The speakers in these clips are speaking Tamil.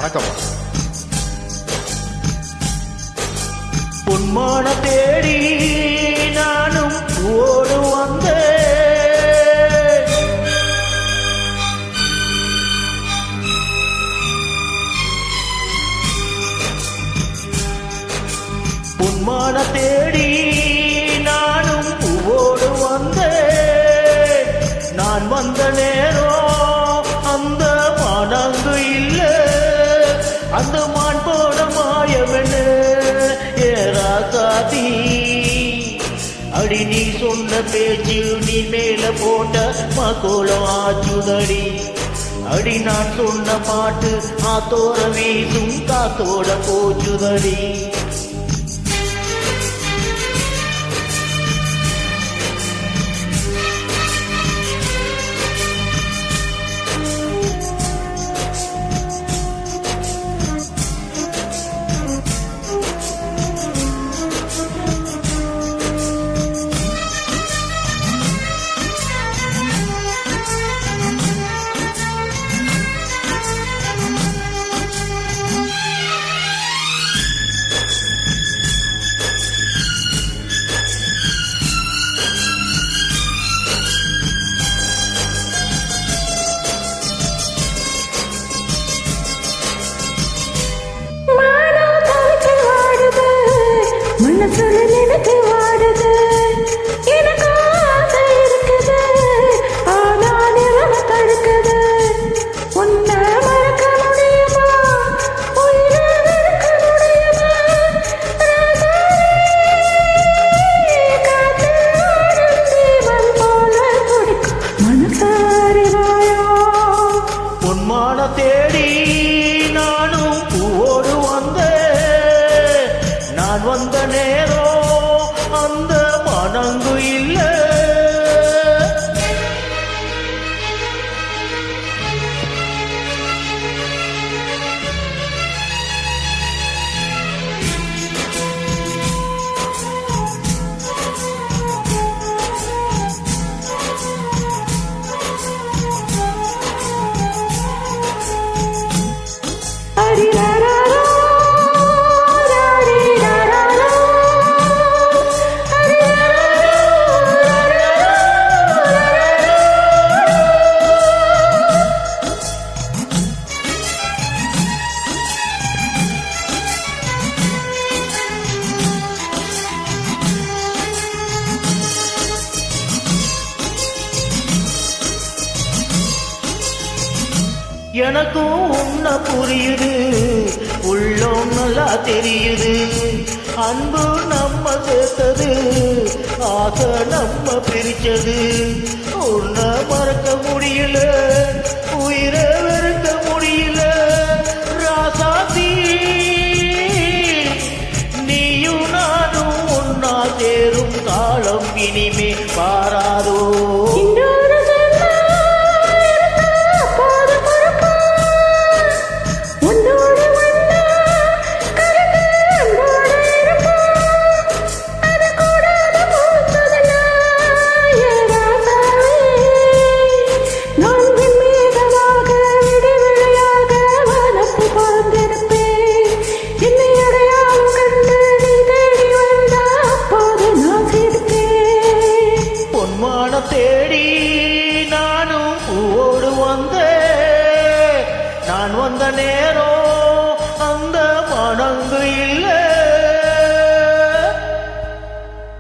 வணக்கம். பொன்மான தேடி நானும் ஓடு வந்தேன். பொன்மான தேடி நானும் ஓடு வந்தேன். நான் வந்த நேரம் அந்த மானங்கு இல்ல, அந்த மான் போட மாயவனு ஏராசாதி. அடி நீ சொன்ன பேச்சு நீ மேல போட்ட மகோலம் ஆச்சுதடி. அடி நான் சொன்ன பாட்டு ஆத்தோர வீசும் காத்தோட போச்சுதடி. மனசுல நினைத்து வாடுது, எனக்கு ஆசை இருக்குது, ஆனா நிறம தடுக்குது. உன்னை மறக்க முடியுமா, உயிரை வெறுக்க முடியுமா? காற்றில் ஆடும் தீபம் போல துடிக்கும் மனசாரிவாயோ. பொன்மான தேடி நானும் பூவோடு வந்தேன். நான் வந்த நேரம் அந்த மனங்கு இல்ல. எனக்கும் உன்ன புரியுது, உள்ளம் நல்லா தெரியுது. அன்பு நம்ம சேர்த்தது, ஆசை நம்ம பிரிச்சது. உன்னை மறக்க முடியல, உயிரை வெறுக்க முடியல. ராசாத்தி நீயும் நானும் ஒன்னா சேரும் காலம் இனிமே பாராதோ. தேடி நானும் பூவோடு வந்தேன். நான் வந்த நேரம் அந்த மனங்கு இல்ல.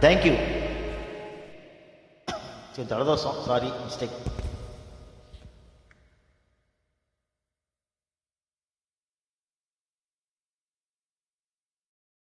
தேங்க்யூ. ஜலதோஷம், சாரி, மிஸ்டேக்.